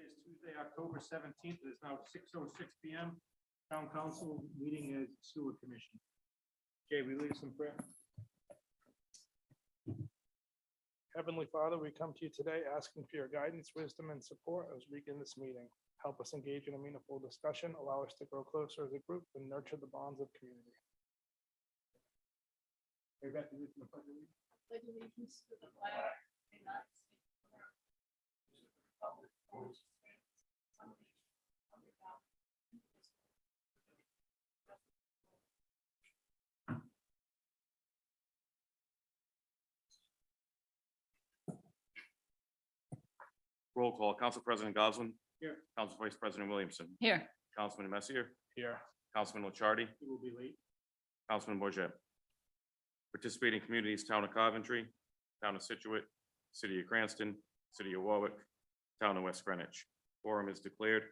Today is Tuesday, October 17th. It is now 6:06 p.m. Town Council meeting as Sewer Commission. Jay, we lead us in prayer. Heavenly Father, we come to you today asking for your guidance, wisdom, and support as we begin this meeting. Help us engage in a meaningful discussion, allow us to grow closer as a group, and nurture the bonds of community. Pledge allegiance to the flag of the United States of America. Roll call. Council President Goslin. Here. Council Vice President Williamson. Here. Councilman Messier. Here. Councilman Licciardi. He will be late. Councilman Bourget. Participating communities: Town of Coventry, Town of Situate, City of Cranston, City of Warwick, Town of West Greenwich. Quorum is declared.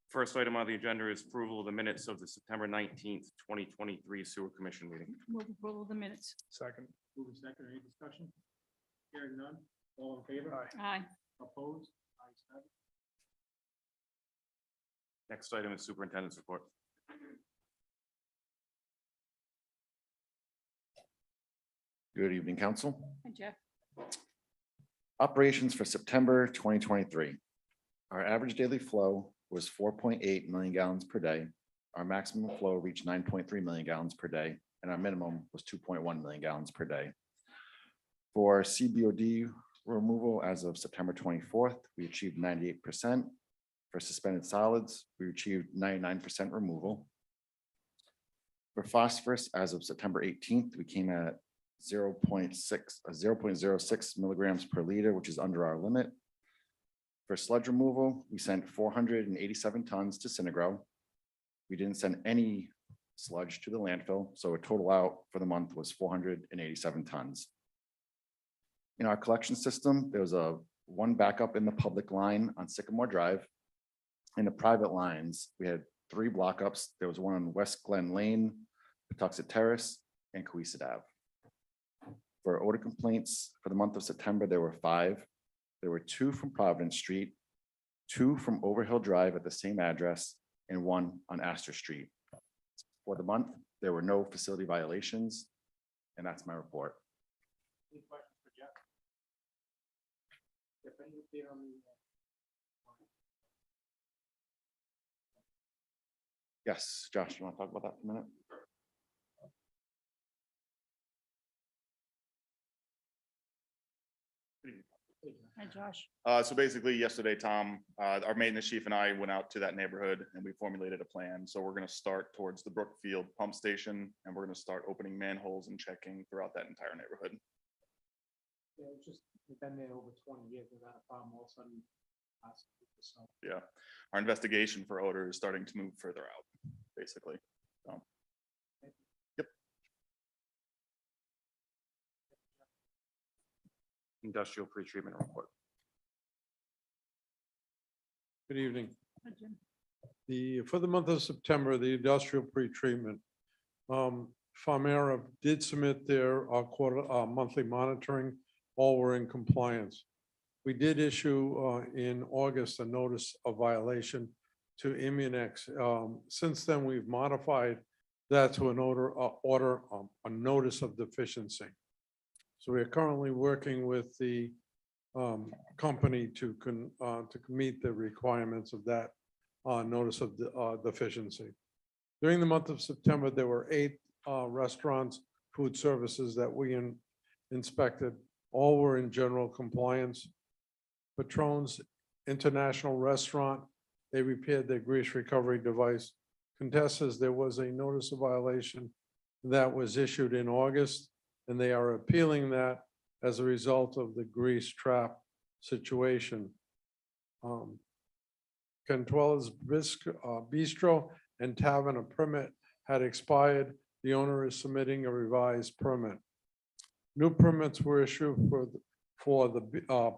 First item on the agenda is approval of the minutes of the September 19th, 2023 Sewer Commission meeting. Move approval of the minutes. Second. Moving second. Any discussion? Hearing none. All in favor? Aye. Opposed? Ayes have it. Next item is Superintendent's report. Good evening, Council. Hi, Jeff. Operations for September 2023. Our average daily flow was 4.8 million gallons per day. Our maximum flow reached 9.3 million gallons per day, and our minimum was 2.1 million gallons per day. For CBOD removal as of September 24th, we achieved 98%. For suspended solids, we achieved 99% removal. For phosphorus, as of September 18th, we came at 0.06 milligrams per liter, which is under our limit. For sludge removal, we sent 487 tons to Synagro. We didn't send any sludge to the landfill, so a total out for the month was 487 tons. In our collection system, there was one backup in the public line on Sycamore Drive. In the private lines, we had 3 blockups. There was one on West Glen Lane, Patuxent Terrace, and Cohasset Ave. For odor complaints for the month of September, there were 5. There were 2 from Providence Street, 2 from Overhill Drive at the same address, and 1 on Astor Street. For the month, there were no facility violations, and that's my report. Any questions for Jeff? Jeff, any update on the Yes, Josh, you want to talk about that for a minute? Hi, Josh. So basically yesterday, Tom, our maintenance chief and I went out to that neighborhood and we formulated a plan. So we're going to start towards the Brookfield pump station and we're going to start opening manholes and checking throughout that entire neighborhood. Yeah, it's just we've been there over 20 years without a problem. All of a sudden, so Yeah. Our investigation for odor is starting to move further out, basically. So. Yep. Industrial pretreatment report. Good evening. Hi, Jim. For the month of September, the industrial pretreatment, Farmera did submit their monthly monitoring. All were in compliance. We did issue in August a notice of violation to Immunex. Since then, we've modified that to an a notice of deficiency. So we are currently working with the company to meet the requirements of that notice of deficiency. During the month of September, there were 8 restaurants, food services that we inspected. All were in general compliance. Patron's International Restaurant, they repaired their grease recovery device. Contessa's, there was a notice of violation that was issued in August, and they are appealing that as a result of the grease trap situation. Cantuela's Bistro and Tavern, a permit had expired. The owner is submitting a revised permit. New permits were issued for the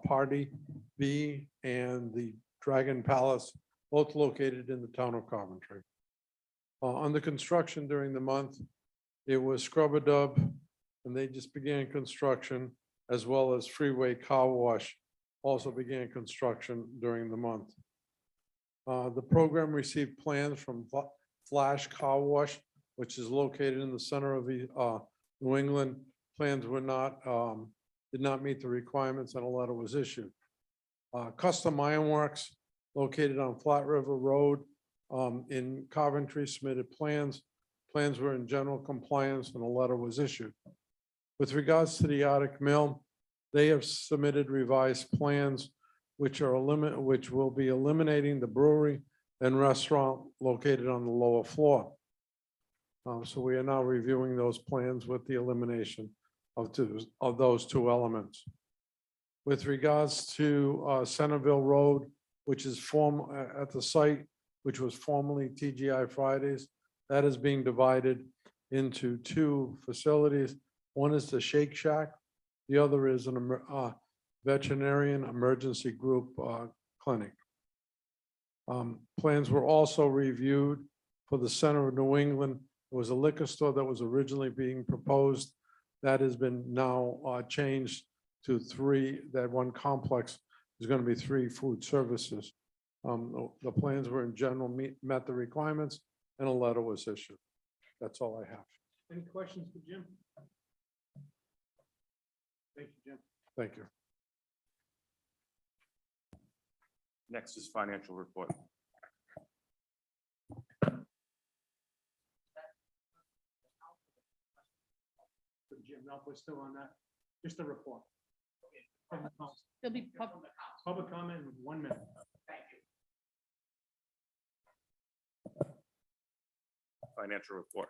Party B and the Dragon Palace, both located in the town of Coventry. Under construction during the month, it was Scrubber Dub, and they just began construction, as well as Freeway Car Wash also began construction during the month. The program received plans from Flash Car Wash, which is located in the center of New England. Plans were not, did not meet the requirements and a letter was issued. Custom Ironworks located on Flat River Road in Coventry submitted plans. Plans were in general compliance and a letter was issued. With regards to the Arctic Mill, they have submitted revised plans which will be eliminating the brewery and restaurant located on the lower floor. So we are now reviewing those plans with the elimination of those two elements. With regards to Centerville Road, which is at the site, which was formerly TGI Fridays, that is being divided into two facilities. One is the Shake Shack. The other is an veterinarian emergency group clinic. Plans were also reviewed for the center of New England. There was a liquor store that was originally being proposed. That has been now changed to three, that one complex is going to be 3 food services. The plans were in general met the requirements and a letter was issued. That's all I have. Any questions for Jim? Thank you, Jim. Thank you. Next is financial report. For Jim, no, we're still on that. Just a report. There'll be Public comment in 1 minute. Financial report.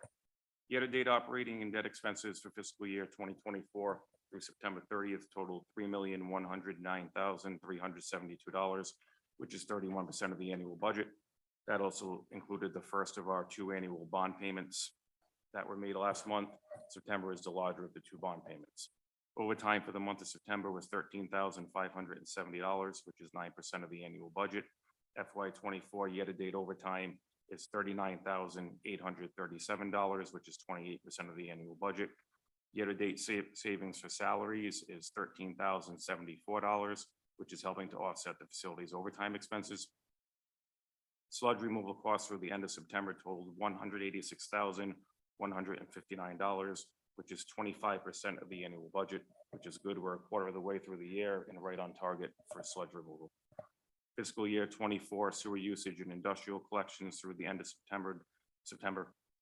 Year-to-date operating and debt expenses for fiscal year 2024 through September 30th totaled $3,109,372, which is 31% of the annual budget. That also included the first of our 2 annual bond payments that were made last month. September is the larger of the 2 bond payments. Overtime for the month of September was $13,570, which is 9% of the annual budget. FY24 year-to-date overtime is $39,837, which is 28% of the annual budget. Year-to-date savings for salaries is $13,074, which is helping to offset the facility's overtime expenses. Sludge removal costs through the end of September totaled $186,159, which is 25% of the annual budget, which is good. We're a quarter of the way through the year and right on target for sludge removal. Fiscal year 24 sewer usage and industrial collections through the end of September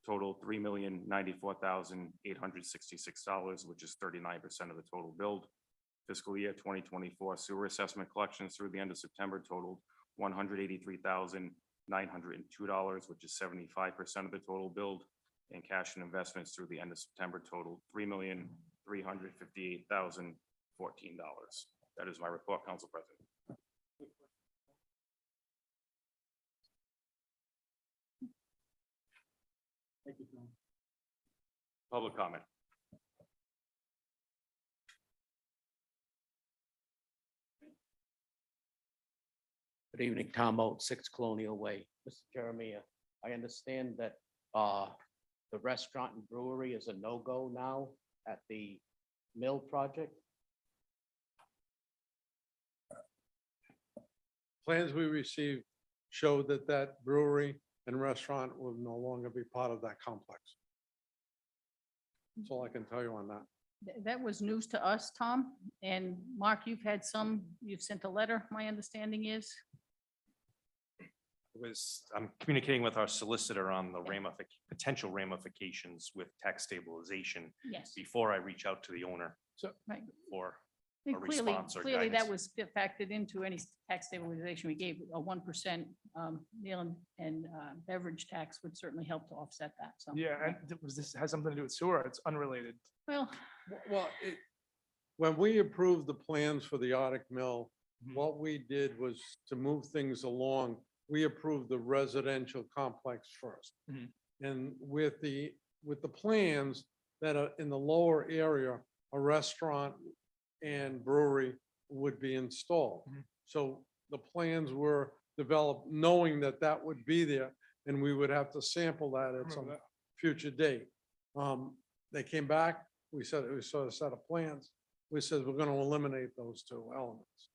total $3,094,866, which is 39% of the total billed. Fiscal year 2024 sewer assessment collections through the end of September totaled $183,902, which is 75% of the total billed. And cash and investments through the end of September totaled $3,358,014. That is my report, Council President. Thank you, Tom. Public comment. Good evening, Tom Oates, 6 Colonial Way. Mr. Jeremiah, I understand that the restaurant and brewery is a no-go now at the mill project. Plans we received showed that that brewery and restaurant will no longer be part of that complex. That's all I can tell you on that. That was news to us, Tom. And Mark, you've sent a letter, my understanding is. I'm communicating with our solicitor on the potential ramifications with tax stabilization Yes. before I reach out to the owner Right. for And a clearly, response or clearly that guidance. was factored into any tax stabilization we gave. A 1% meal and beverage tax would certainly help to offset that. So. Yeah, and this has something to do with sewer? It's unrelated. Well, Well, when we approved the plans for the Arctic Mill, Mhm. what we did was to move things along. We approved the residential complex first. Mhm. And with the plans that are in the lower area, a restaurant and brewery would be installed. Mhm. So the plans were developed knowing that that would be there and we would have to sample that at some Remember that. future date. They came back, we said, we saw a set of plans. We said, we're going to eliminate those 2 elements.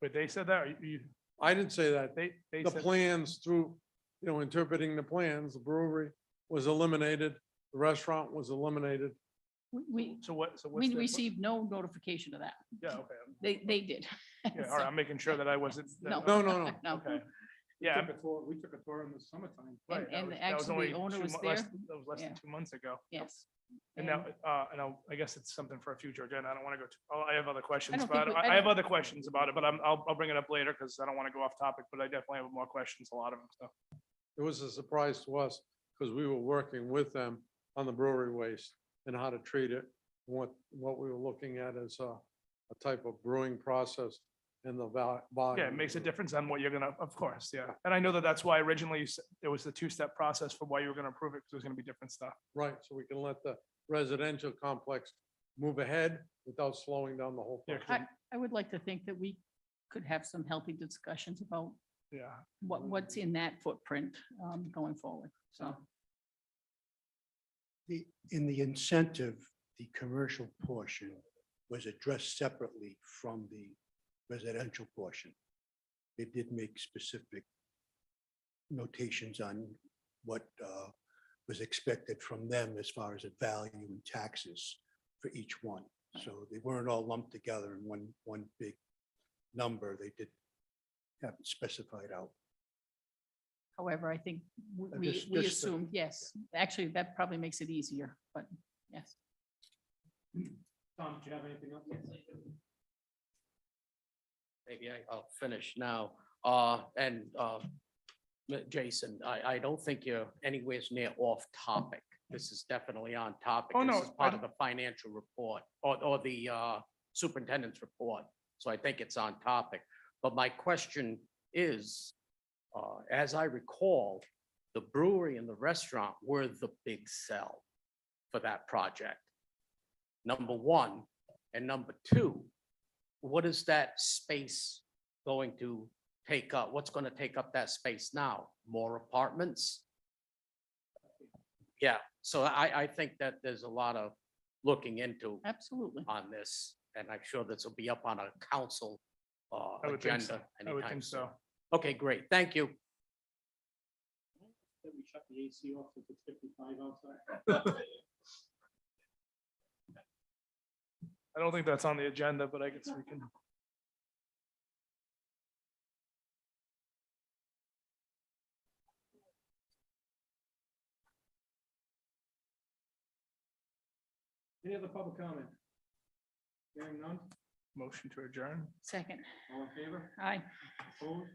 But they said that, or you, I didn't say that. They The said, plans through, interpreting the plans, the brewery was eliminated, the restaurant was eliminated. We, so what's we the- received no notification of that. Yeah, okay. They did. Yeah, all right, I'm making sure that I wasn't. No. No, no, no. No. Okay. Yeah. We took a tour in the summertime. right, And that was actually, only the owner 2 was mo- there. That was less than Yeah. 2 months ago. Yes. And now, I guess it's something for a future agenda. I don't want to go to, I have other questions don't about think it. we- I I have don't- other questions about it, but I'll bring it up later because I don't want to go off topic, but I definitely have more questions, a lot of them, so. It was a surprise to us because we were working with them on the brewery waste and how to treat it. What we were looking at as a type of brewing process and the volume. Yeah, it makes a difference on what you're gonna, of course, yeah. And I know that that's why originally there was the 2-step process for why you were gonna approve it, because there's gonna be different stuff. Right, so we can let the residential complex move ahead without slowing down the whole. Yeah, process. I would like to think that we could have some healthy discussions about Yeah, what's in that footprint going forward. So, In the incentive, the commercial portion was addressed separately from the residential portion. They did make specific notations on what was expected from them as far as a value and taxes for each one. So they weren't all lumped together in one big number. They did have it specified out. however, I think Uh, we just- we just the- assume, yes, actually, that probably makes it easier, but yes. Tom, do you have anything else? Maybe I'll finish now. Jason, I don't think you're anywhere near off topic. This is definitely on topic. Oh, no, This is part I- of the financial report or the superintendent's report. So I think it's on topic. But my question is, as I recall, the brewery and the restaurant were the big sell for that project. Number one, and number two, what is that space going to take up? What's going to take up that space now? More apartments? Yeah, so I think that there's a lot of looking into Absolutely. on this, and I'm sure this will be up on a council I would think so. agenda I would anytime think soon. so. Okay, great, thank you. We shut the AC off if it's 55 outside. I don't think that's on the agenda, but I guess we can. Any other public comment? Hearing none, Motion to adjourn. Second, all in favor? aye. Opposed?